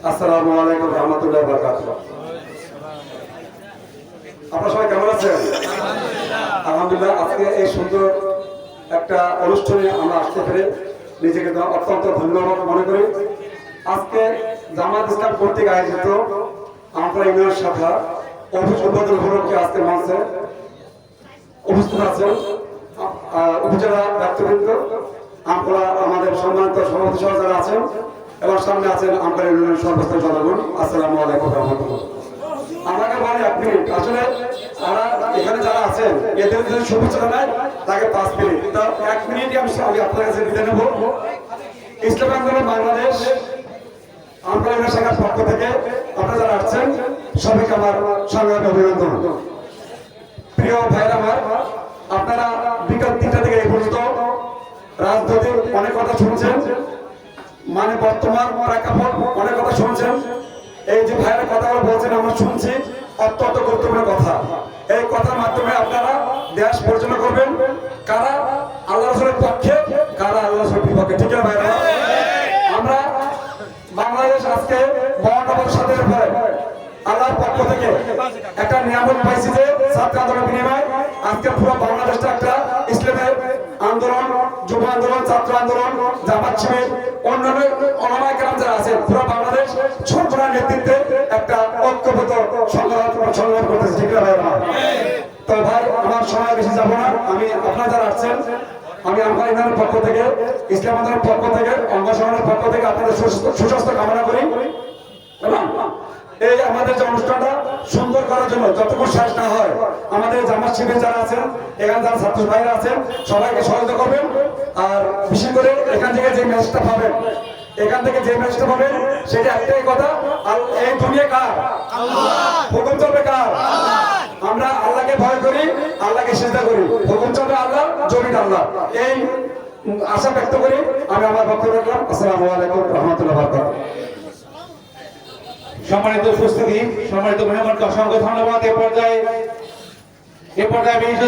আসসালামু আলাইকুম ওয়া রাহমাতুল্লাহি ওয়া বারাকাতুহু। আপনারা সবাই কেমন আছেন? আলহামদুলিল্লাহ। আজকে এই সুন্দর একটা অনুষ্ঠানে আমরা আসতে পেরে নিজেকে অত্যন্ত ধন্যবাদ মনে করি। আজকে জামাত ইসলাম কর্তৃক আয়োজিত আমরা ইউনিয়ন শাখা অফিস উদ্বোধন উপলক্ষে আজকে মঞ্চে উপস্থিত আছেন উপজেলা ব্যক্তিবৃন্দ, আমরা আমাদের সম্মানিত সভাপতি সহ যারা আছেন এবং সামনে আছেন আমরা ইউনিয়নের সর্বস্তরের জনগণ। আসসালামু আলাইকুম ওয়া রাহমাতুল্লাহ। আমাকে বলে 1 মিনিট, আসলে এখানে যারা আছেন এদের যদি শুভেচ্ছা নাই তাকে 5 মিনিট, তা 1 মিনিট আমি আপনার কাছে বিদায় নেব। ইসলামী আন্দোলন বাংলাদেশ আমরা ইউনিয়ন শাখার পক্ষ থেকে আপনারা যারা আসছেন সবাইকে আমার সংগ্রামী অভিনন্দন। প্রিয় ভাইরা আমার, আপনারা বিকাল 3টা থেকে এই পর্যন্ত রাজনৈতিক অনেক কথা শুনছেন, মানে বর্তমান প্রেক্ষাপট অনেক কথা শুনছেন। এই যে ভাইয়ের কথাগুলো বলছেন আমরা শুনছি, অত্যন্ত গুরুত্বপূর্ণ কথা। এই কথার মাধ্যমে আপনারা দেশ পরিচালনা করবেন, কারা আল্লাহ রাসূলের পক্ষে, কারা আল্লাহ রাসূলের বিপক্ষে। ঠিক আছে ভাইরা? আমরা বাংলাদেশ আজকে 52 বছর স্বাধীনের পরে আল্লাহর পক্ষ থেকে একটা নিয়ামত পাইছি যে ছাত্র আন্দোলনের বিনিময়ে আজকে পুরো বাংলাদেশটা একটা ইসলামের আন্দোলন, যুব আন্দোলন, ছাত্র আন্দোলন, জামাত শিবির, অন্যান্য ওলামায়ে কেরাম যারা আছে পুরো বাংলাদেশ সরকারের নেতৃত্বে একটা ঐক্যবদ্ধ সংগ্রাম করতেছে। ঠিক না ভাইরা? তো ভাই আমার সময় বেশি যাব না, আমি আপনারা যারা আসছেন আমি আমার ইউনিয়নের পক্ষ থেকে, ইসলাম আন্দোলনের পক্ষ থেকে, অঙ্গ সংগঠনের পক্ষ থেকে আপনাদের সুস্বাস্থ্য কামনা করি এবং এই আমাদের যে অনুষ্ঠানটা সুন্দর করার জন্য যতক্ষণ শেষ না হয় আমাদের জামাত শিবির যারা আছেন, এখানে যারা ছাত্র ভাইরা আছেন সবাইকে সহযোগিতা করবেন। আর বিশেষ করে এখান থেকে যে মেসেজটা পাবেন, সেটা একটাই কথা, এই দুনিয়া কার? হুকুম চলবে কার? আমরা আল্লাহকে ভয় করি, আল্লাহকে সিজদা করি, হুকুম চলবে আল্লাহ, জমিন আল্লাহ। এই আশা ব্যক্ত করি আমি আমার বক্তব্য রাখলাম। আসসালামু আলাইকুম ওয়া রাহমাতুল্লাহি ওয়া বারাকাতুহু। সম্মানিত উপস্থিতি, সম্মানিত মেহমানকে অসংখ্য ধন্যবাদ। এ পর্যায়ে